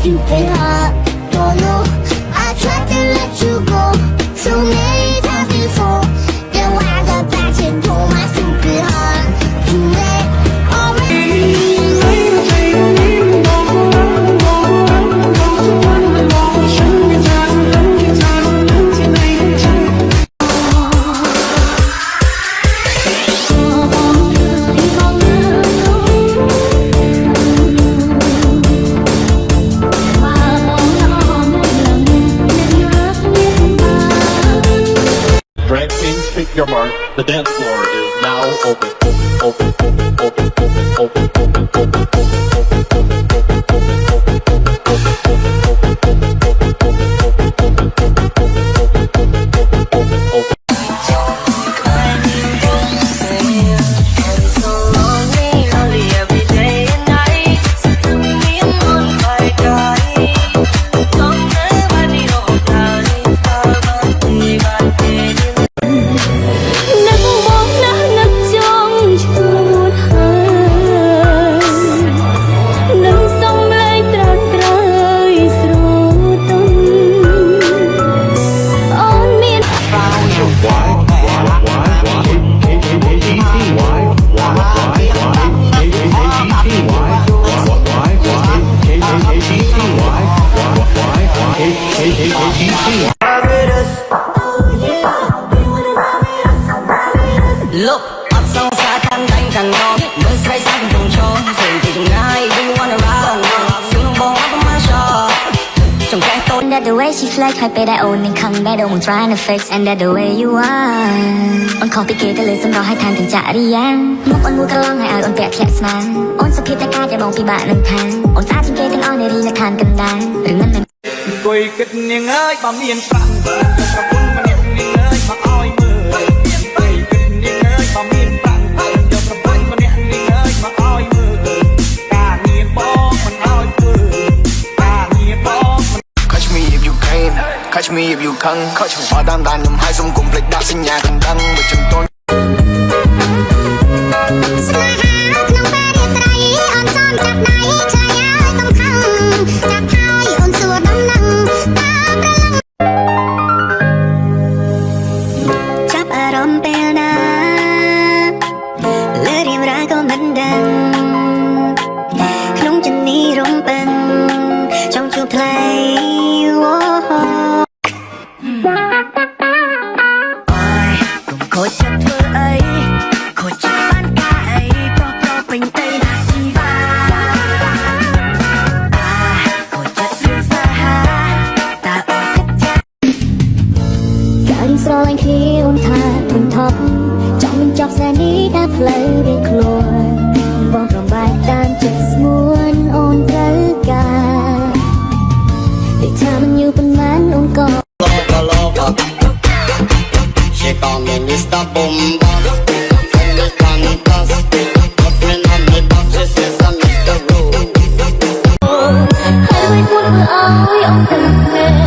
stupid heart. Don't know, I tried to let you go so many times before. Then why the passion told my stupid heart too late Drag kings, pick your mark. The dance floor is now open. Open, open, open, open, open, open, open, open, open, open, Look up song xa khăn đánh càng ngon mới say xa cùng trùng tròn rồi thì chúng ai do you wanna ride xuống lông bông up on my shore trong cái tôi that the way she flex ให้ไปได้โอนในครั้งแม่ดง trying to fix and that the way you are អូនขอពីគេก็เลยสำรอให้ทานถึงจะหรือยังมุกអូនมูกระลองให้អូនแปะแค่ស្មានអូនសុភាពតែការតែបងពិបាកនឹងខាងអូនស្អាតជាងគេទាំងអស់នារីនៅខាងកណ្ដាលឬមិនអង្គុយគិតនាងអើយបើមានប្រាំប្រពន្ធម្នាក់នាងអើយមកឲ្យមើលអង្គុយគិតនាងអើយបើមានប្រាំយកប្រពន្ធម្នាក់នាងអើយមកឲ្យមើលការងារបងមិនឲ្យធ្វើការងារបង Catch me if you can catch me if you can ខុសឆ្ងល់តាមដានខ្ញុំឲ្យសុំកុំភ្លេចដាក់សញ្ញាកណ្ដឹងមួយចំនួនស្នេហាក្នុងពេលរាត្រីអូនសំចាប់ដៃឆ្លៃឲ្យសំខឹងចាប់ហើយអូនសួរដំណឹងតាមប្រលឹងចាប់អារម្មណ៍ពេលណាលើរៀងរ៉ាក៏មិនដឹងក្នុងជំនីរំពឹងចង់ជួបថ្លៃខូចចិត្តធ្វើអីខូចចិត្តបានការអីប្រពេញទៅណាជីវ៉ាខូចចិត្តស្នេហាតើអូនគិតចាការស្រឡាញ់គ្នាអូនថាធំថប់ចង់បញ្ចប់ស្នេហ៍នេះតាមផ្លូវរៀងខ្លួនបងប្រំបែកតាមចិត្តស្ងួនអូនត្រូវការតែថាមិនយូរប៉ុន្មានអូនក៏She call me Mr. Bombas and the fantastic but when I'm the boss she says I'm Mr. Rude ហើយមួយពួនមើលឲ្យអូនទៅ